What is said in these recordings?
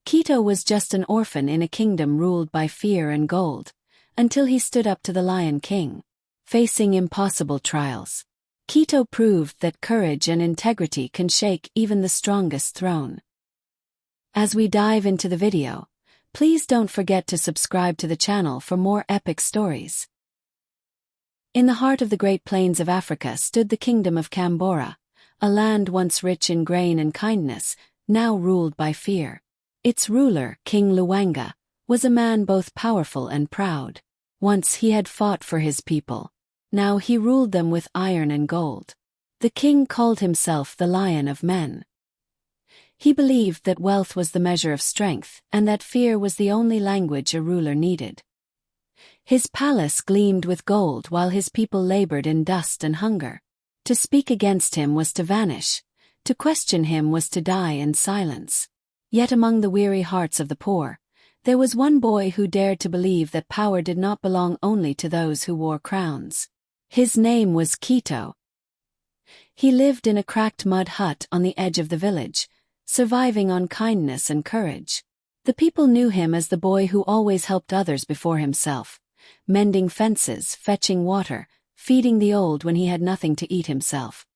Kito was just an orphan in a kingdom ruled by fear and gold, until he stood up to the Lion King. Facing impossible trials, Kito proved that courage and integrity can shake even the strongest throne. As we dive into the video, please don't forget to subscribe to the channel for more epic stories. In the heart of the Great Plains of Africa stood the Kingdom of Kambora, a land once rich in grain and kindness, now ruled by fear. Its ruler, King Luwanga, was a man both powerful and proud. Once he had fought for his people. Now he ruled them with iron and gold. The king called himself the Lion of Men. He believed that wealth was the measure of strength and that fear was the only language a ruler needed. His palace gleamed with gold while his people labored in dust and hunger. To speak against him was to vanish. To question him was to die in silence. Yet among the weary hearts of the poor, there was one boy who dared to believe that power did not belong only to those who wore crowns. His name was Kito. He lived in a cracked mud hut on the edge of the village, surviving on kindness and courage. The people knew him as the boy who always helped others before himself, mending fences, fetching water, feeding the old when he had nothing to eat himself.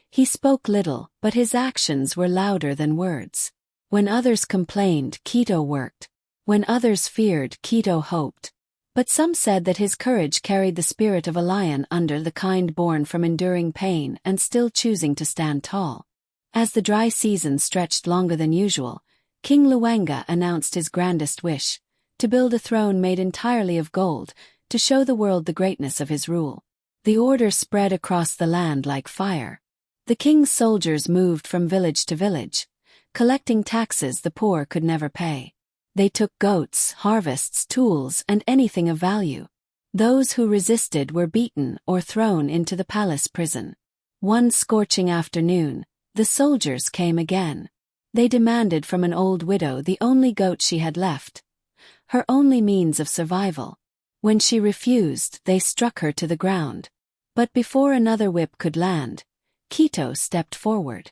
He spoke little, but his actions were louder than words. When others complained, Kito worked. When others feared, Kito hoped. But some said that his courage carried the spirit of a lion under the kind born from enduring pain and still choosing to stand tall. As the dry season stretched longer than usual, King Luwanga announced his grandest wish, to build a throne made entirely of gold, to show the world the greatness of his rule. The order spread across the land like fire. The king's soldiers moved from village to village, collecting taxes the poor could never pay. They took goats, harvests, tools, and anything of value. Those who resisted were beaten or thrown into the palace prison. One scorching afternoon, the soldiers came again. They demanded from an old widow the only goat she had left, her only means of survival. When she refused, they struck her to the ground. But before another whip could land, Kito stepped forward.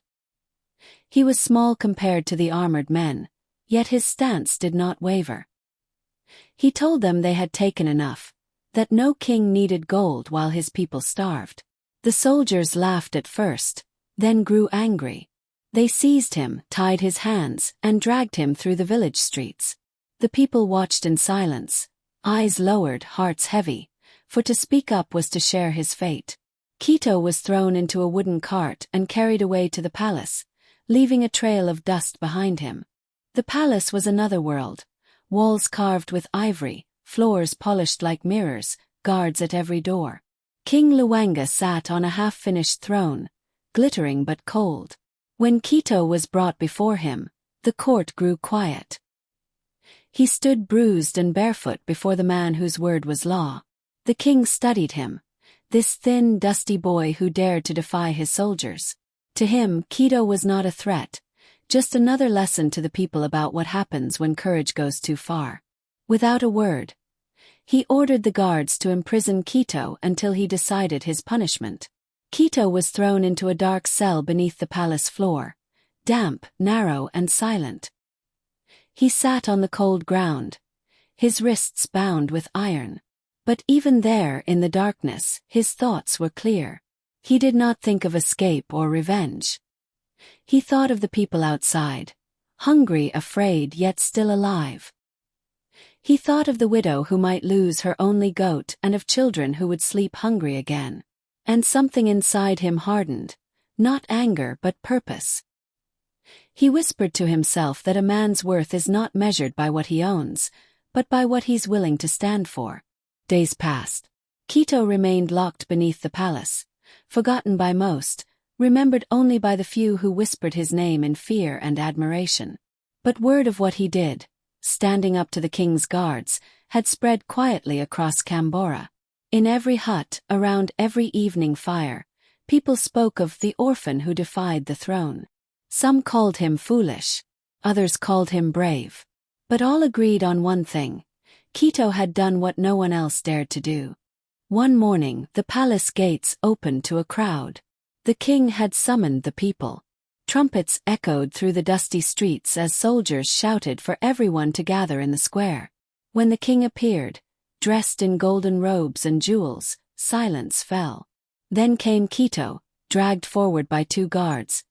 He was small compared to the armored men, yet his stance did not waver. He told them they had taken enough, that no king needed gold while his people starved. The soldiers laughed at first, then grew angry. They seized him, tied his hands, and dragged him through the village streets. The people watched in silence, eyes lowered, hearts heavy, for to speak up was to share his fate. Kito was thrown into a wooden cart and carried away to the palace, leaving a trail of dust behind him. The palace was another world, walls carved with ivory, floors polished like mirrors, guards at every door. King Luwanga sat on a half-finished throne, glittering but cold. When Kito was brought before him, the court grew quiet. He stood bruised and barefoot before the man whose word was law. The king studied him, this thin, dusty boy who dared to defy his soldiers. To him, Kito was not a threat, just another lesson to the people about what happens when courage goes too far. Without a word, he ordered the guards to imprison Kito until he decided his punishment. Kito was thrown into a dark cell beneath the palace floor, damp, narrow, and silent. He sat on the cold ground, his wrists bound with iron. But even there, in the darkness, his thoughts were clear. He did not think of escape or revenge. He thought of the people outside, hungry, afraid, yet still alive. He thought of the widow who might lose her only goat and of children who would sleep hungry again. And something inside him hardened, not anger but purpose. He whispered to himself that a man's worth is not measured by what he owns, but by what he's willing to stand for. Days passed. Kito remained locked beneath the palace, forgotten by most, remembered only by the few who whispered his name in fear and admiration. But word of what he did, standing up to the king's guards, had spread quietly across Kambora. In every hut, around every evening fire, people spoke of the orphan who defied the throne. Some called him foolish, others called him brave. But all agreed on one thing: Kito had done what no one else dared to do. One morning, the palace gates opened to a crowd. The king had summoned the people. Trumpets echoed through the dusty streets as soldiers shouted for everyone to gather in the square. When the king appeared, dressed in golden robes and jewels, silence fell. Then came Kito, dragged forward by 2 guards,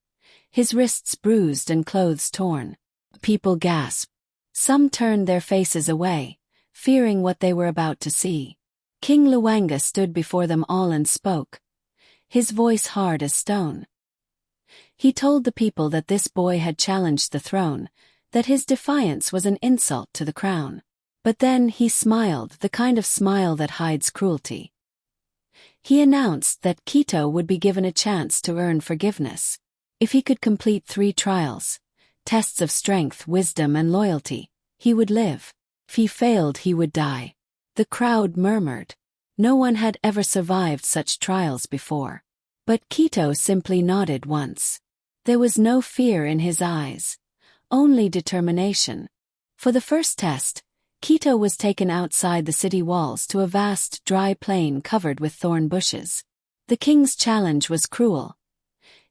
his wrists bruised and clothes torn. People gasped. Some turned their faces away, fearing what they were about to see. King Luanga stood before them all and spoke, his voice hard as stone. He told the people that this boy had challenged the throne, that his defiance was an insult to the crown. But then he smiled, the kind of smile that hides cruelty. He announced that Kito would be given a chance to earn forgiveness. If he could complete 3 trials, tests of strength, wisdom and loyalty, he would live. If he failed, he would die. The crowd murmured. No one had ever survived such trials before. But Kito simply nodded once. There was no fear in his eyes, only determination. For the first test, Kito was taken outside the city walls to a vast dry plain covered with thorn bushes. The king's challenge was cruel.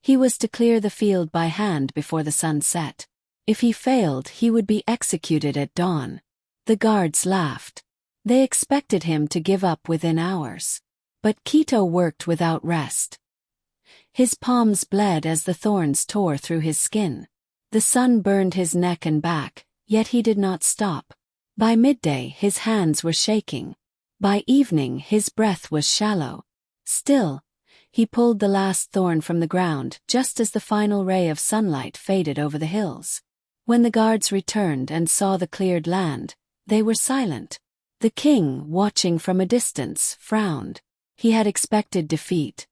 He was to clear the field by hand before the sun set. If he failed, he would be executed at dawn. The guards laughed. They expected him to give up within hours. But Kito worked without rest. His palms bled as the thorns tore through his skin. The sun burned his neck and back, yet he did not stop. By midday his hands were shaking. By evening his breath was shallow. Still, he pulled the last thorn from the ground just as the final ray of sunlight faded over the hills. When the guards returned and saw the cleared land, they were silent. The king, watching from a distance, frowned. He had expected defeat,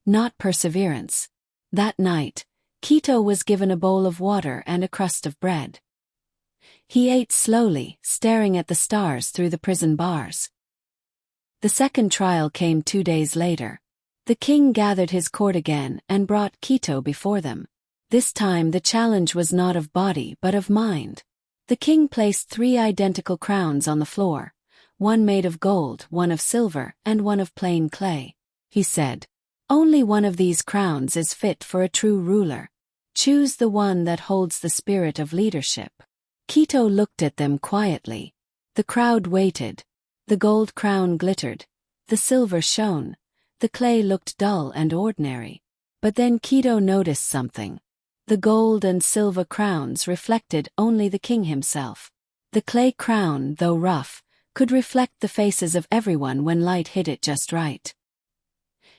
not perseverance. That night, Kito was given a bowl of water and a crust of bread. He ate slowly, staring at the stars through the prison bars. The second trial came 2 days later. The king gathered his court again and brought Kito before them. This time the challenge was not of body but of mind. The king placed 3 identical crowns on the floor, one made of gold, one of silver, and one of plain clay. He said, "Only one of these crowns is fit for a true ruler. Choose the one that holds the spirit of leadership." Kito looked at them quietly. The crowd waited. The gold crown glittered. The silver shone. The clay looked dull and ordinary. But then Kito noticed something. The gold and silver crowns reflected only the king himself. The clay crown, though rough, could reflect the faces of everyone when light hit it just right.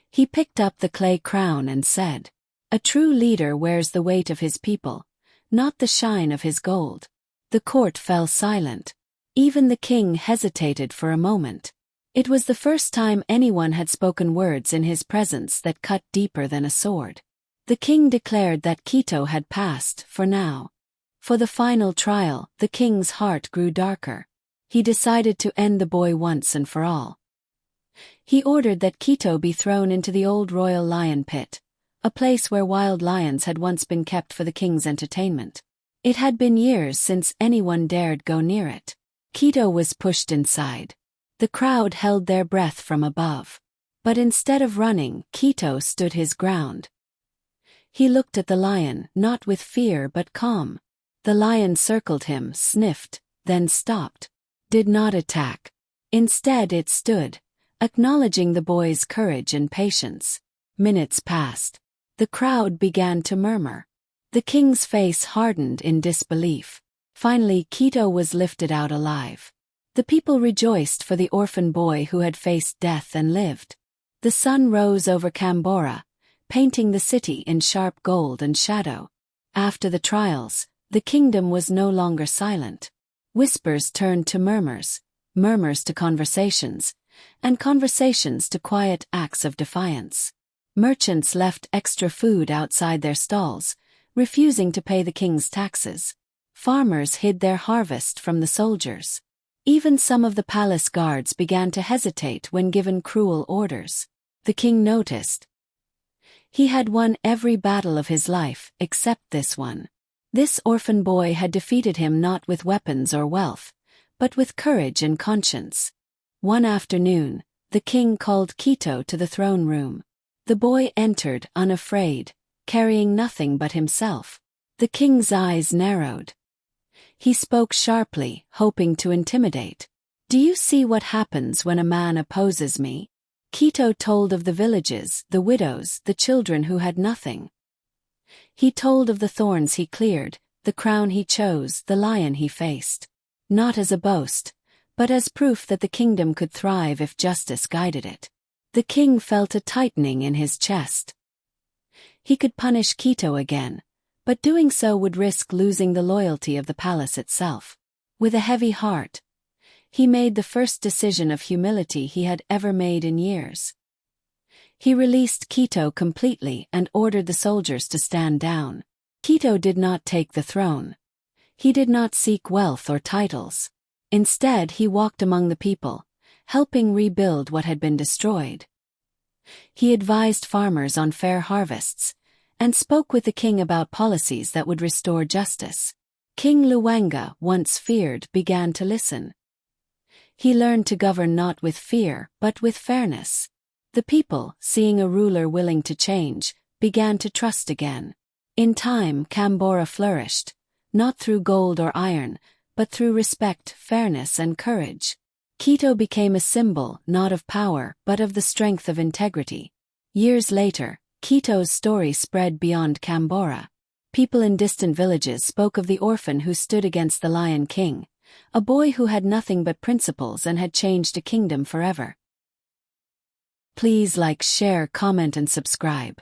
He picked up the clay crown and said, "A true leader wears the weight of his people, not the shine of his gold." The court fell silent. Even the king hesitated for a moment. It was the first time anyone had spoken words in his presence that cut deeper than a sword. The king declared that Kito had passed, for now. For the final trial, the king's heart grew darker. He decided to end the boy once and for all. He ordered that Kito be thrown into the old royal lion pit, a place where wild lions had once been kept for the king's entertainment. It had been years since anyone dared go near it. Kito was pushed inside. The crowd held their breath from above. But instead of running, Kito stood his ground. He looked at the lion, not with fear but calm. The lion circled him, sniffed, then stopped. Did not attack. Instead it stood, acknowledging the boy's courage and patience. Minutes passed. The crowd began to murmur. The king's face hardened in disbelief. Finally Kito was lifted out alive. The people rejoiced for the orphan boy who had faced death and lived. The sun rose over Kambora, painting the city in sharp gold and shadow. After the trials, the kingdom was no longer silent. Whispers turned to murmurs, murmurs to conversations, and conversations to quiet acts of defiance. Merchants left extra food outside their stalls, refusing to pay the king's taxes. Farmers hid their harvest from the soldiers. Even some of the palace guards began to hesitate when given cruel orders. The king noticed. He had won every battle of his life, except this one. This orphan boy had defeated him not with weapons or wealth, but with courage and conscience. One afternoon, the king called Kito to the throne room. The boy entered, unafraid, carrying nothing but himself. The king's eyes narrowed. He spoke sharply, hoping to intimidate. "Do you see what happens when a man opposes me?" Kito told of the villages, the widows, the children who had nothing. He told of the thorns he cleared, the crown he chose, the lion he faced. Not as a boast, but as proof that the kingdom could thrive if justice guided it. The king felt a tightening in his chest. He could punish Kito again, but doing so would risk losing the loyalty of the palace itself. With a heavy heart, he made the first decision of humility he had ever made in years. He released Kito completely and ordered the soldiers to stand down. Kito did not take the throne. He did not seek wealth or titles. Instead, he walked among the people, helping rebuild what had been destroyed. He advised farmers on fair harvests, and spoke with the king about policies that would restore justice. King Luwanga, once feared, began to listen. He learned to govern not with fear, but with fairness. The people, seeing a ruler willing to change, began to trust again. In time, Kambora flourished, not through gold or iron, but through respect, fairness, and courage. Kito became a symbol, not of power, but of the strength of integrity. Years later, Kito's story spread beyond Kambora. People in distant villages spoke of the orphan who stood against the Lion King, a boy who had nothing but principles and had changed a kingdom forever. Please like, share, comment, and subscribe.